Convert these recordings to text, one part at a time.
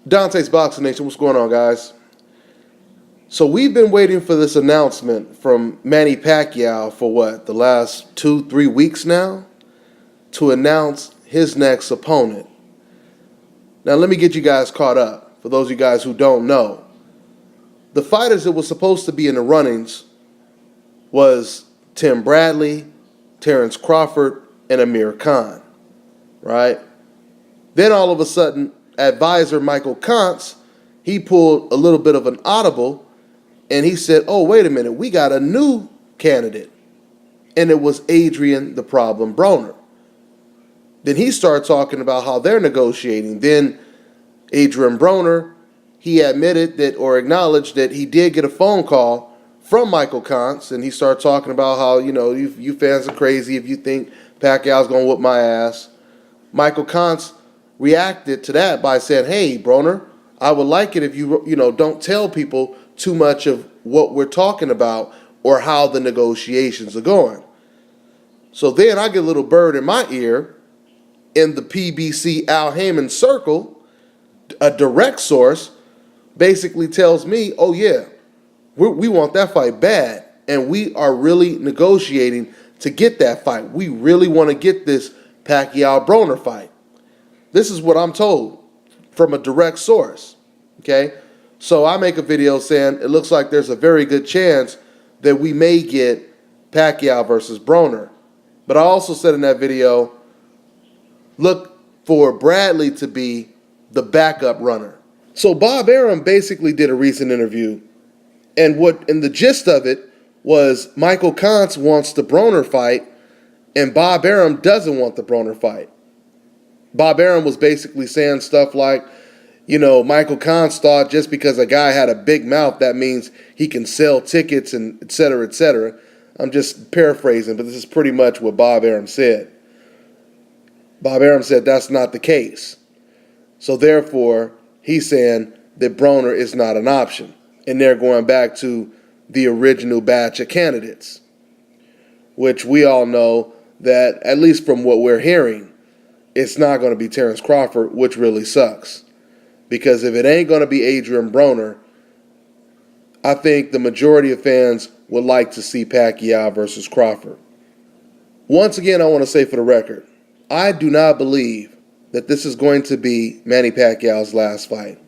Dante's Boxing Nation, what's going on, guys? So we've been waiting for this announcement from Manny Pacquiao for what, the last 2-3 weeks now, to announce his next opponent. Now let me get you guys caught up. For those of you guys who don't know, the fighters that were supposed to be in the runnings was Tim Bradley, Terrence Crawford, and Amir Khan, right? Then all of a sudden, advisor Michael Kantz, he pulled a little bit of an audible, and he said, oh, wait a minute, we got a new candidate. And it was Adrian the Problem Broner. Then he started talking about how they're negotiating. Then Adrian Broner, he admitted that, or acknowledged that he did get a phone call from Michael Kantz, and he started talking about how, you fans are crazy if you think Pacquiao's going to whoop my ass. Michael Kantz reacted to that by saying, hey, Broner, I would like it if you don't tell people too much of what we're talking about or how the negotiations are going. So then I get a little bird in my ear in the PBC Al Haymon circle. A direct source basically tells me, oh yeah, we want that fight bad, and we are really negotiating to get that fight. We really want to get this Pacquiao-Broner fight. This is what I'm told from a direct source, okay? So I make a video saying it looks like there's a very good chance that we may get Pacquiao versus Broner. But I also said in that video, look for Bradley to be the backup runner. So Bob Arum basically did a recent interview, and the gist of it was Michael Kantz wants the Broner fight, and Bob Arum doesn't want the Broner fight. Bob Arum was basically saying stuff like, Michael Kantz thought just because a guy had a big mouth, that means he can sell tickets and et cetera, et cetera. I'm just paraphrasing, but this is pretty much what Bob Arum said. Bob Arum said that's not the case. So therefore, he's saying that Broner is not an option. And they're going back to the original batch of candidates, which we all know that, at least from what we're hearing, it's not going to be Terrence Crawford, which really sucks. Because if it ain't going to be Adrian Broner, I think the majority of fans would like to see Pacquiao versus Crawford. Once again, I want to say for the record, I do not believe that this is going to be Manny Pacquiao's last fight.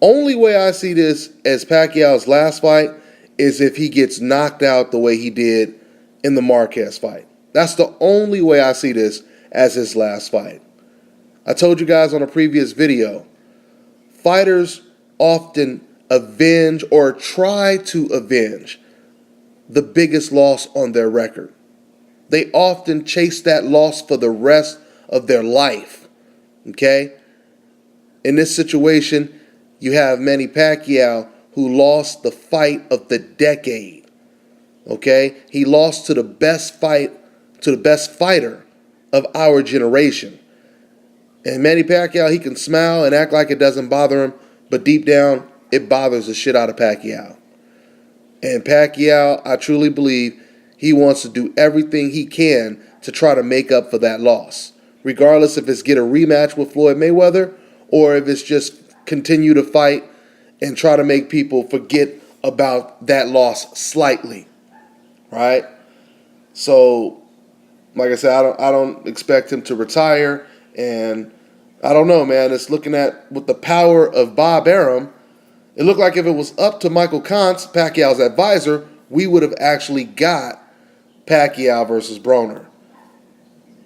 Only way I see this as Pacquiao's last fight is if he gets knocked out the way he did in the Marquez fight. That's the only way I see this as his last fight. I told you guys on a previous video, fighters often avenge or try to avenge the biggest loss on their record. They often chase that loss for the rest of their life, okay? In this situation, you have Manny Pacquiao, who lost the fight of the decade, okay? He lost to the best fighter of our generation. And Manny Pacquiao, he can smile and act like it doesn't bother him, but deep down, it bothers the shit out of Pacquiao. And Pacquiao, I truly believe, he wants to do everything he can to try to make up for that loss, regardless if it's get a rematch with Floyd Mayweather or if it's just continue to fight and try to make people forget about that loss slightly, right? So, like I said, I don't expect him to retire, and I don't know, man. It's looking at with the power of Bob Arum, it looked like if it was up to Michael Kantz, Pacquiao's advisor, we would have actually got Pacquiao versus Broner.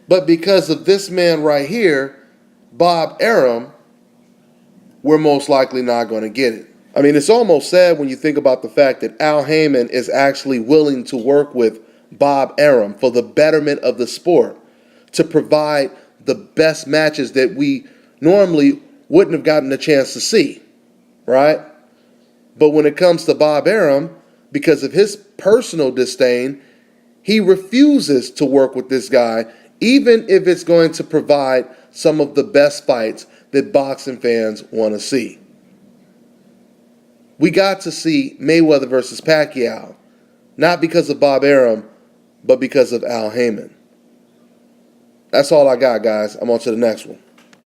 But because of this man right here, Bob Arum, we're most likely not going to get it. I mean, it's almost sad when you think about the fact that Al Haymon is actually willing to work with Bob Arum for the betterment of the sport, to provide the best matches that we normally wouldn't have gotten a chance to see, right? But when it comes to Bob Arum, because of his personal disdain, he refuses to work with this guy, even if it's going to provide some of the best fights that boxing fans want to see. We got to see Mayweather versus Pacquiao, not because of Bob Arum, but because of Al Haymon. That's all I got, guys. I'm on to the next one.